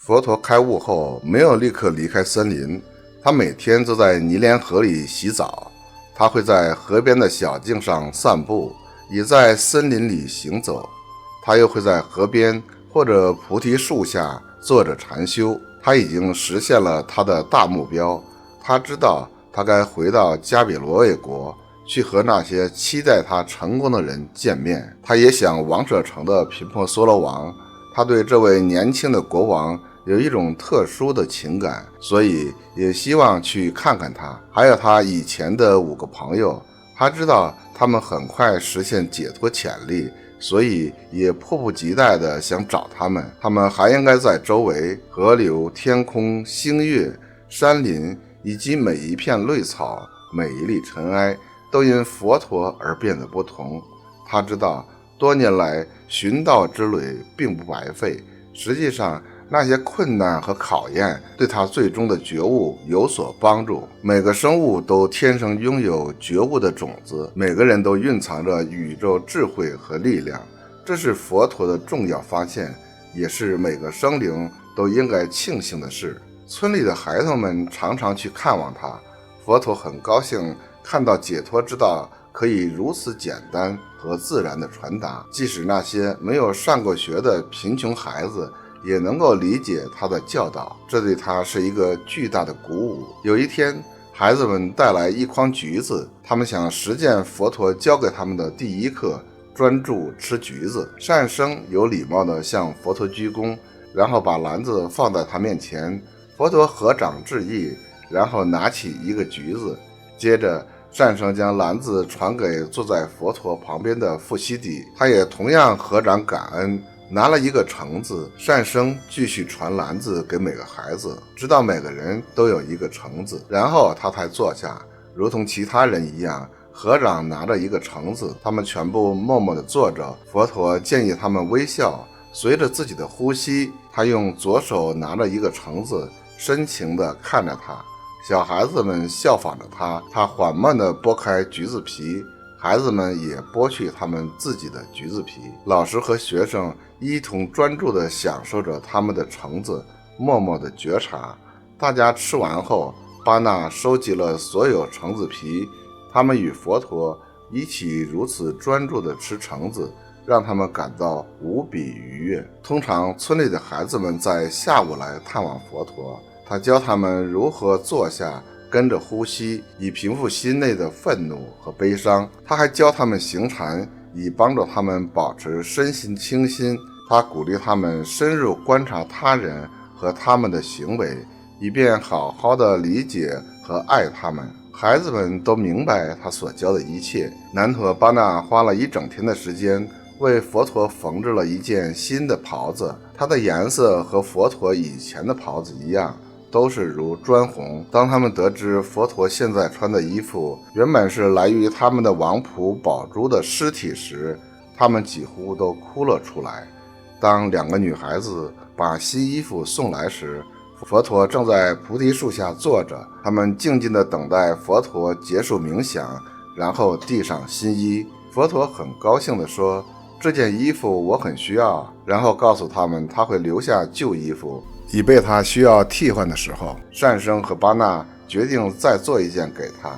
佛陀开悟后没有立刻离开森林，他每天都在尼连河里洗澡，他会在河边的小径上散步，也在森林里行走，他又会在河边或者菩提树下坐着禅修。他已经实现了他的大目标，他知道他该回到迦比罗卫国去和那些期待他成功的人见面。他也想王舍城的频婆娑罗王，他对这位年轻的国王有一种特殊的情感，所以也希望去看看他。还有他以前的5个朋友，他知道他们很快实现解脱潜力，所以也迫不及待地想找他们。他们还应该在周围河流、天空、星月、山林以及每一片绿草、每一粒尘埃都因佛陀而变得不同。他知道多年来寻道之旅并不白费，实际上那些困难和考验对他最终的觉悟有所帮助。每个生物都天生拥有觉悟的种子，每个人都蕴藏着宇宙智慧和力量，这是佛陀的重要发现，也是每个生灵都应该庆幸的事。村里的孩童们常常去看望他，佛陀很高兴看到解脱之道可以如此简单和自然地传达，即使那些没有上过学的贫穷孩子也能够理解他的教导，这对他是一个巨大的鼓舞。有一天，孩子们带来一筐橘子，他们想实践佛陀教给他们的第一课，专注吃橘子。善生有礼貌地向佛陀鞠躬，然后把篮子放在他面前。佛陀合掌致意，然后拿起一个橘子，接着善生将篮子传给坐在佛陀旁边的富西底，他也同样合掌感恩，拿了一个橙子。善生继续传篮子给每个孩子，直到每个人都有一个橙子，然后他才坐下，如同其他人一样合掌拿着一个橙子。他们全部默默地坐着，佛陀建议他们微笑，随着自己的呼吸，他用左手拿着一个橙子，深情地看着他。小孩子们效仿着他，他缓慢地剥开橘子皮，孩子们也剥去他们自己的橘子皮。老师和学生一同专注地享受着他们的橙子，默默地觉察。大家吃完后，巴纳收集了所有橙子皮，他们与佛陀一起如此专注地吃橙子，让他们感到无比愉悦。通常村里的孩子们在下午来探望佛陀，他教他们如何坐下，跟着呼吸，以平复心内的愤怒和悲伤。他还教他们行禅，以帮助他们保持身心清新。他鼓励他们深入观察他人和他们的行为，以便好好的理解和爱他们。孩子们都明白他所教的一切。南陀巴那花了一整天的时间为佛陀缝制了一件新的袍子，它的颜色和佛陀以前的袍子一样，都是如砖红。当他们得知佛陀现在穿的衣服原本是来于他们的王仆宝珠的尸体时，他们几乎都哭了出来。当2个女孩子把新衣服送来时，佛陀正在菩提树下坐着，他们静静地等待佛陀结束冥想，然后递上新衣。佛陀很高兴地说，这件衣服我很需要，然后告诉他们他会留下旧衣服，以备他需要替换的时候。善生和巴纳决定再做一件给他。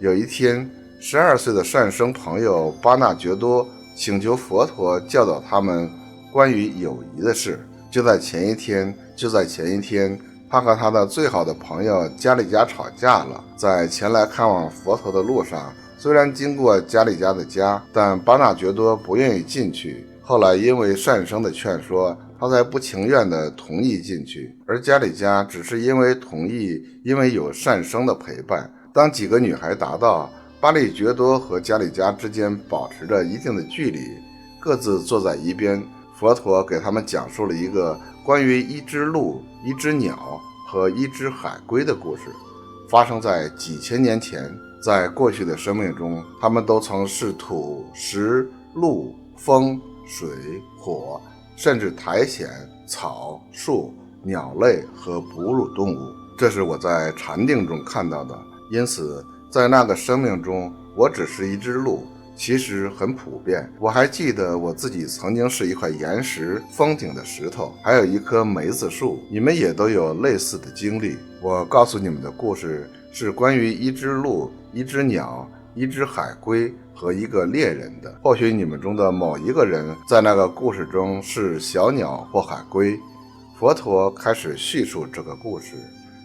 有一天，12岁的善生朋友巴纳觉多请求佛陀教导他们关于友谊的事。就在前一天，他和他的最好的朋友加利加吵架了。在前来看望佛陀的路上，虽然经过加利加的家，但巴纳觉多不愿意进去。后来因为善生的劝说，他才不情愿地同意进去，而加里加只是因为同意，因为有善生的陪伴。当几个女孩达到，巴利觉多和加里加之间保持着一定的距离，各自坐在一边。佛陀给他们讲述了一个关于一只鹿、一只鸟和一只海龟的故事，发生在几千年前。在过去的生命中，他们都曾是土、石、陆、风、水、火，甚至苔藓、草、树、鸟类和哺乳动物。这是我在禅定中看到的。因此在那个生命中，我只是一只鹿，其实很普遍。我还记得我自己曾经是一块岩石封顶的石头，还有一棵梅子树。你们也都有类似的经历。我告诉你们的故事是关于一只鹿、一只鸟、一只海龟和一个猎人的。或许你们中的某一个人在那个故事中是小鸟或海龟。佛陀开始叙述这个故事。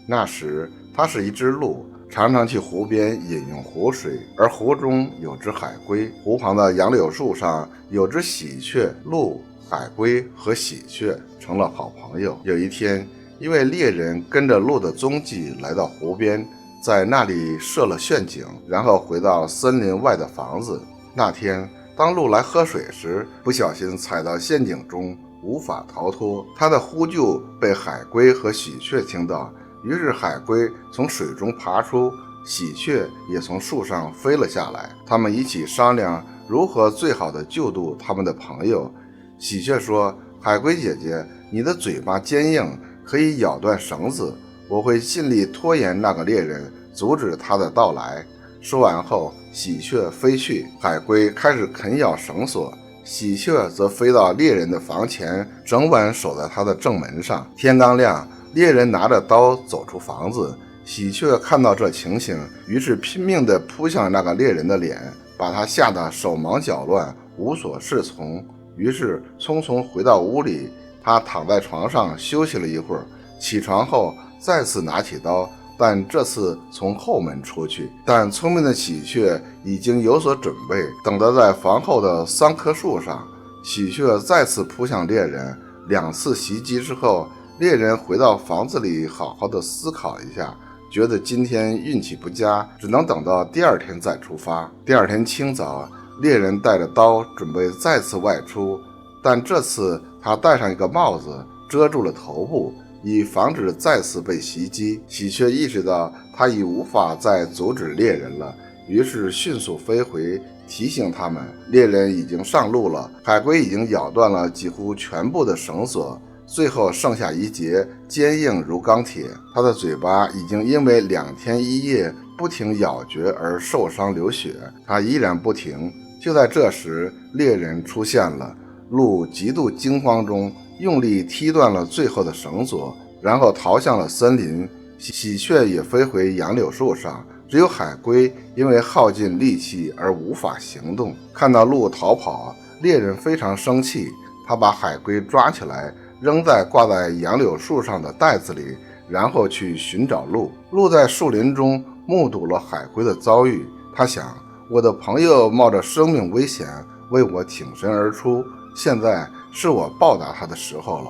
那时他是一只鹿，常常去湖边饮用湖水，而湖中有只海龟。湖旁的杨柳树上有只喜鹊。鹿、海龟和喜鹊成了好朋友。有一天，一位猎人跟着鹿的踪迹来到湖边，在那里设了陷阱，然后回到森林外的房子。那天当鹿来喝水时，不小心踩到陷阱中，无法逃脱。他的呼救被海龟和喜鹊听到，于是海龟从水中爬出，喜鹊也从树上飞了下来。他们一起商量如何最好的救度他们的朋友。喜鹊说：海龟姐姐，你的嘴巴坚硬，可以咬断绳子，我会尽力拖延那个猎人，阻止他的到来。说完后，喜鹊飞去，海龟开始啃咬绳索，喜鹊则飞到猎人的房前，整晚守在他的正门上。天刚亮，猎人拿着刀走出房子，喜鹊看到这情形，于是拼命地扑向那个猎人的脸，把他吓得手忙脚乱，无所适从。于是匆匆回到屋里，他躺在床上休息了一会儿，起床后再次拿起刀，但这次从后门出去。但聪明的喜鹊已经有所准备，等得在房后的桑棵树上。喜鹊再次扑向猎人，2次袭击之后，猎人回到房子里好好的思考一下，觉得今天运气不佳，只能等到第二天再出发。第二天清早，猎人带着刀准备再次外出，但这次他戴上一个帽子遮住了头部，以防止再次被袭击。喜鹊意识到他已无法再阻止猎人了，于是迅速飞回，提醒他们猎人已经上路了。海龟已经咬断了几乎全部的绳索，最后剩下一节坚硬如钢铁。他的嘴巴已经因为2天1夜不停咬嚼而受伤流血，他依然不停。就在这时，猎人出现了。鹿极度惊慌中用力踢断了最后的绳索，然后逃向了森林。喜鹊也飞回杨柳树上，只有海龟因为耗尽力气而无法行动。看到鹿逃跑，猎人非常生气，他把海龟抓起来，扔在挂在杨柳树上的袋子里，然后去寻找鹿。鹿在树林中目睹了海龟的遭遇，他想，我的朋友冒着生命危险为我挺身而出，现在是我报答他的时候了。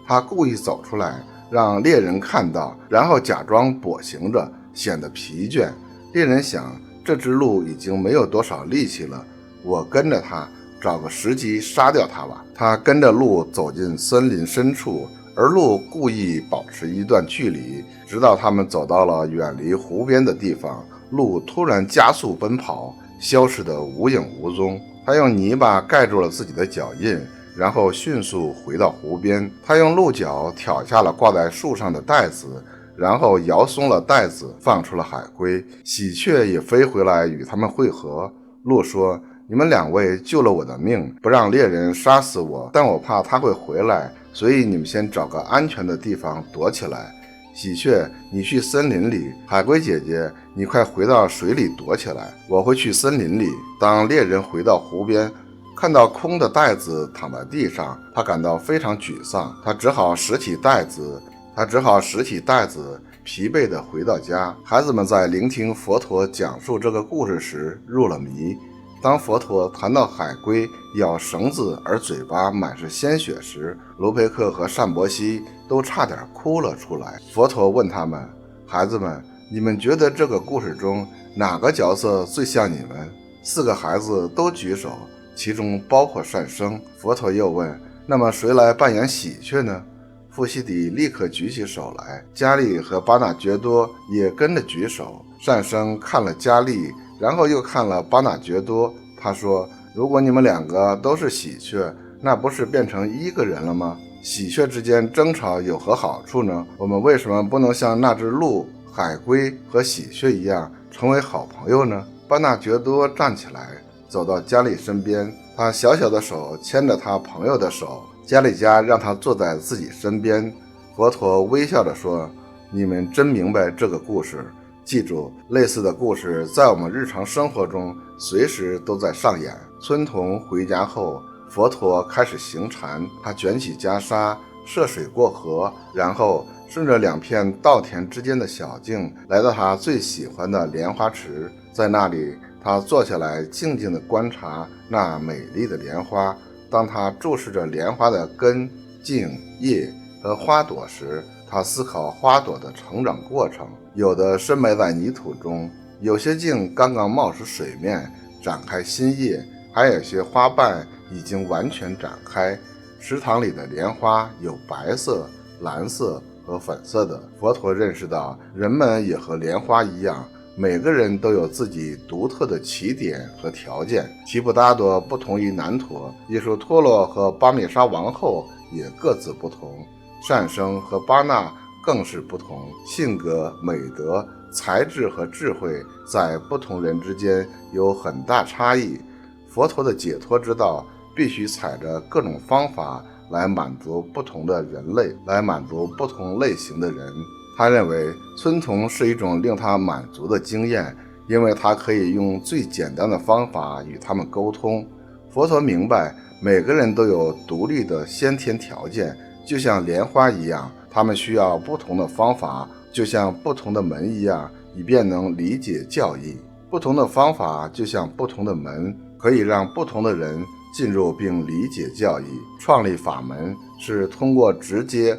他故意走出来，让猎人看到，然后假装跛行着，显得疲倦。猎人想，这只鹿已经没有多少力气了，我跟着它，找个时机杀掉它吧。他跟着鹿走进森林深处，而鹿故意保持一段距离，直到他们走到了远离湖边的地方，鹿突然加速奔跑，消失得无影无踪。他用泥巴盖住了自己的脚印，然后迅速回到湖边。他用鹿角挑下了挂在树上的袋子，然后摇松了袋子，放出了海龟。喜鹊也飞回来与他们会合。鹿说，你们2位救了我的命，不让猎人杀死我，但我怕他会回来，所以你们先找个安全的地方躲起来。喜鹊，你去森林里；海龟姐姐，你快回到水里躲起来，我会去森林里。当猎人回到湖边，看到空的袋子躺在地上，他感到非常沮丧，他只好拾起袋子，疲惫地回到家。孩子们在聆听佛陀讲述这个故事时入了迷。当佛陀谈到海龟咬绳子而嘴巴满是鲜血时，卢培克和单伯希都差点哭了出来。佛陀问他们，孩子们，你们觉得这个故事中哪个角色最像你们？4个孩子都举手，其中包括单生。佛陀又问，那么谁来扮演喜鹊呢？富西底立刻举起手来，加利和巴纳觉多也跟着举手。单生看了加利，然后又看了巴纳觉多，他说，如果你们2个都是喜鹊，那不是变成1个人了吗？喜鹊之间争吵有何好处呢？我们为什么不能像那只鹿、海龟和喜鹊一样成为好朋友呢？巴纳觉多站起来，走到迦利身边，他小小的手牵着他朋友的手，迦利家让他坐在自己身边。佛陀微笑着说，你们真明白这个故事，记住，类似的故事在我们日常生活中随时都在上演。村童回家后，佛陀开始行禅，他卷起袈裟，涉水过河，然后顺着2片稻田之间的小径来到他最喜欢的莲花池。在那里，他坐下来静静地观察那美丽的莲花。当他注视着莲花的根、茎、叶和花朵时，他思考花朵的成长过程，有的深埋在泥土中，有些茎刚刚冒出水面，展开新叶，还有些花瓣已经完全展开。池塘里的莲花有白色、蓝色和粉色的。佛陀认识到，人们也和莲花一样，每个人都有自己独特的起点和条件。提布达多不同于南陀，耶输陀罗和巴米沙王后也各自不同，善生和巴纳更是不同，性格、美德、才智和智慧在不同人之间有很大差异。佛陀的解脱之道必须采着各种方法来满足不同的人类，来满足不同类型的人。他认为村童是一种令他满足的经验，因为他可以用最简单的方法与他们沟通。佛陀明白每个人都有独立的先天条件，就像莲花一样，他们需要不同的方法，就像不同的门一样，以便能理解教义。不同的方法就像不同的门，可以让不同的人进入并理解教义。创立法门是通过直接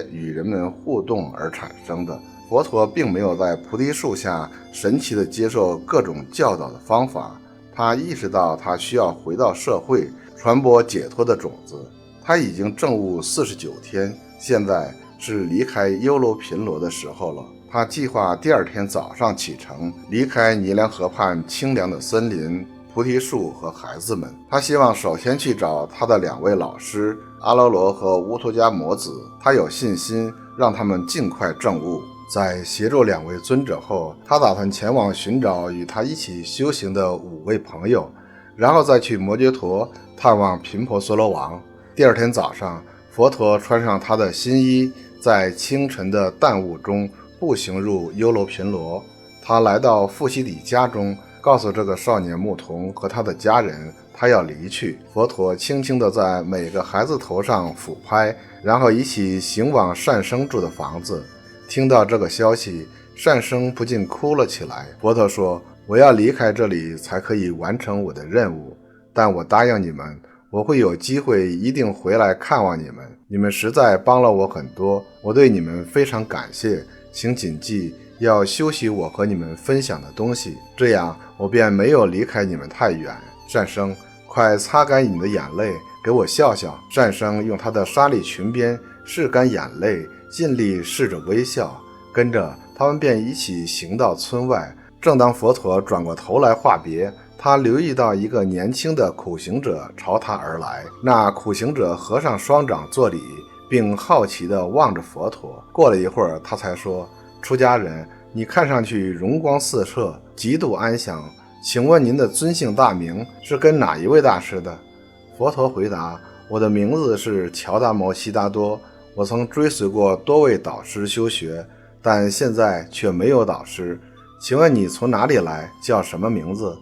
与人们互动而产生的。佛陀并没有在菩提树下神奇地接受各种教导的方法，他意识到他需要回到社会，传播解脱的种子。他已经证悟49天，现在是离开优楼频罗的时候了。他计划第2天早上启程，离开尼良河畔清凉的森林、菩提树和孩子们。他希望首先去找他的2位老师阿罗罗和乌托迦摩子，他有信心让他们尽快证悟。在协助2位尊者后，他打算前往寻找与他一起修行的5位朋友，然后再去摩羯陀探望频婆娑罗王。第2天早上，佛陀穿上他的新衣，在清晨的淡雾中步行入优楼频罗。他来到富西底家中，告诉这个少年牧童和他的家人他要离去。佛陀轻轻地在每个孩子头上抚拍，然后一起行往善生住的房子。听到这个消息，善生不禁哭了起来。佛陀说，我要离开这里才可以完成我的任务，但我答应你们，我会有机会一定回来看望你们。你们实在帮了我很多，我对你们非常感谢，请谨记要修习我和你们分享的东西，这样我便没有离开你们太远。善生，快擦干你的眼泪，给我笑笑。善生用他的纱丽裙边拭干眼泪，尽力试着微笑，跟着他们便一起行到村外。正当佛陀转过头来话别，他留意到一个年轻的苦行者朝他而来。那苦行者合上双掌作礼，并好奇地望着佛陀。过了一会儿，他才说，出家人，你看上去容光四射，极度安详，请问您的尊姓大名是跟哪一位大师的？佛陀回答，我的名字是乔达摩悉达多，我曾追随过多位导师修学，但现在却没有导师。请问你从哪里来，叫什么名字？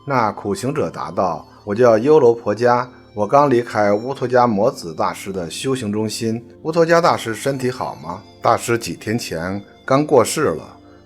那苦行者答道，我叫优楼婆伽，我刚离开乌托迦摩子大师的修行中心。乌托迦大师身体好吗？大师几天前刚过世了。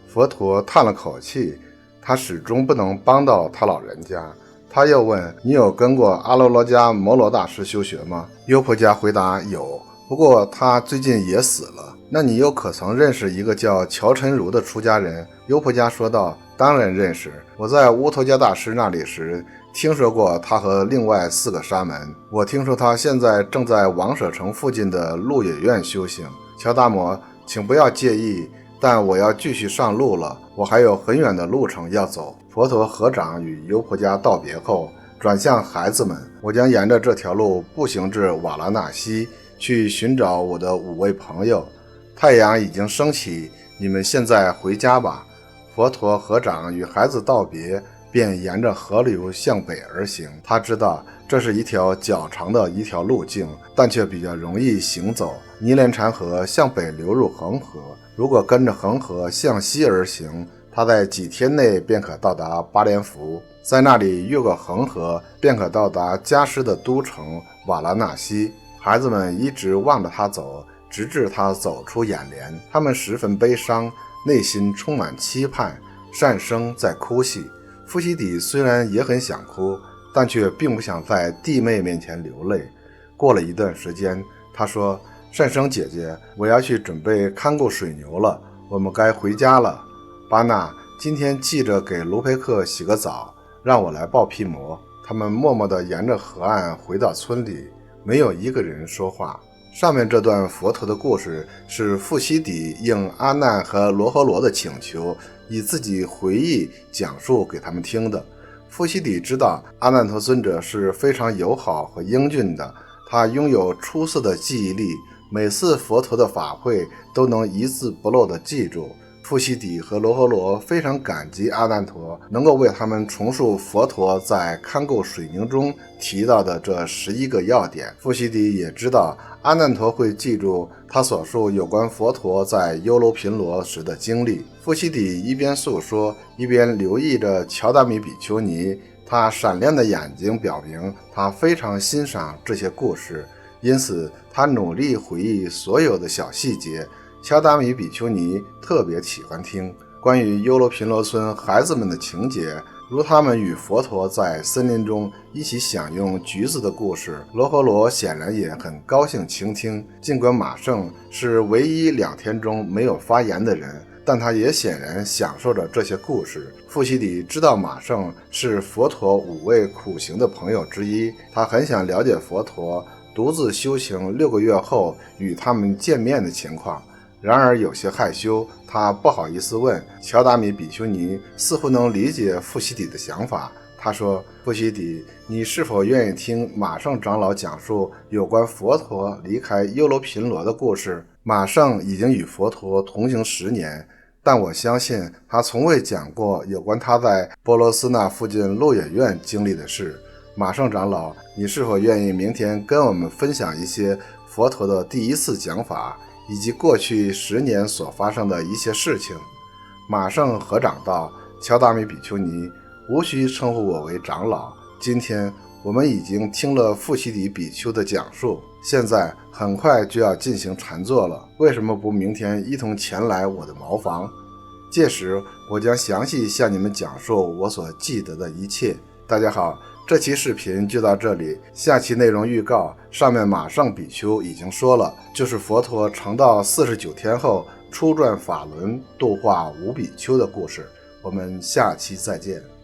佛陀叹了口气，他始终不能帮到他老人家。他又问，你有跟过阿罗罗迦摩罗大师修学吗？优婆迦回答，有，不过他最近也死了。那你又可曾认识一个叫乔陈如的出家人？优婆迦说道，当然认识，我在乌托迦大师那里时听说过他和另外4个沙门。我听说他现在正在王舍城附近的鹿野苑修行。乔达摩，请不要介意，但我要继续上路了，我还有很远的路程要走。佛陀合掌与优婆迦道别后，转向孩子们，我将沿着这条路步行至瓦拉纳西，去寻找我的5位朋友。太阳已经升起，你们现在回家吧。佛陀合掌与孩子道别，便沿着河流向北而行。他知道这是一条较长的一条路径，但却比较容易行走。尼连禅河向北流入恒河，如果跟着恒河向西而行，他在几天内便可到达巴连福，在那里越过恒河，便可到达迦湿的都城瓦拉纳西。孩子们一直望着他走，直至他走出眼帘。他们十分悲伤，内心充满期盼。善生在哭泣，富西底虽然也很想哭，但却并不想在弟妹面前流泪。过了一段时间，他说：善生姐姐，我要去准备看顾水牛了，我们该回家了。巴纳，今天记着给卢培克洗个澡，让我来抱皮摩。他们默默地沿着河岸回到村里，没有一个人说话。上面这段佛陀的故事是富西底应阿难和罗诃罗的请求，以自己回忆讲述给他们听的。富西底知道阿难陀尊者是非常友好和英俊的，他拥有出色的记忆力，每次佛陀的法会都能一字不漏地记住。富西底和罗诃罗非常感激阿难陀能够为他们重述佛陀在看顾水牛中提到的这11个要点。富西底也知道阿难陀会记住他所述有关佛陀在优楼频罗时的经历。富西底一边诉说，一边留意着乔达米比丘尼，他闪亮的眼睛表明他非常欣赏这些故事，因此他努力回忆所有的小细节。乔达米比丘尼特别喜欢听关于优楼频罗村孩子们的情节，如他们与佛陀在森林中一起享用橘子的故事。罗诃罗显然也很高兴倾听，尽管马胜是唯一2天中没有发言的人，但他也显然享受着这些故事。富西底知道马胜是佛陀5位苦行的朋友之一，他很想了解佛陀独自修行6个月后与他们见面的情况。然而有些害羞，他不好意思问。乔达米比丘尼似乎能理解富西底的想法，他说：富西底，你是否愿意听马胜长老讲述有关佛陀离开优楼频罗的故事？马胜已经与佛陀同行10年，但我相信他从未讲过有关他在波罗斯那附近鹿野苑经历的事。马胜长老，你是否愿意明天跟我们分享一些佛陀的第1次讲法，以及过去10年所发生的一些事情？马胜合掌道：乔达米比丘尼，无需称呼我为长老，今天我们已经听了富西底比丘的讲述，现在很快就要进行禅坐了，为什么不明天一同前来我的茅房？届时我将详细向你们讲述我所记得的一切。大家好，这期视频就到这里，下期内容预告，上面马胜比丘已经说了，就是佛陀成道49天后出转法轮度化5比丘的故事。我们下期再见。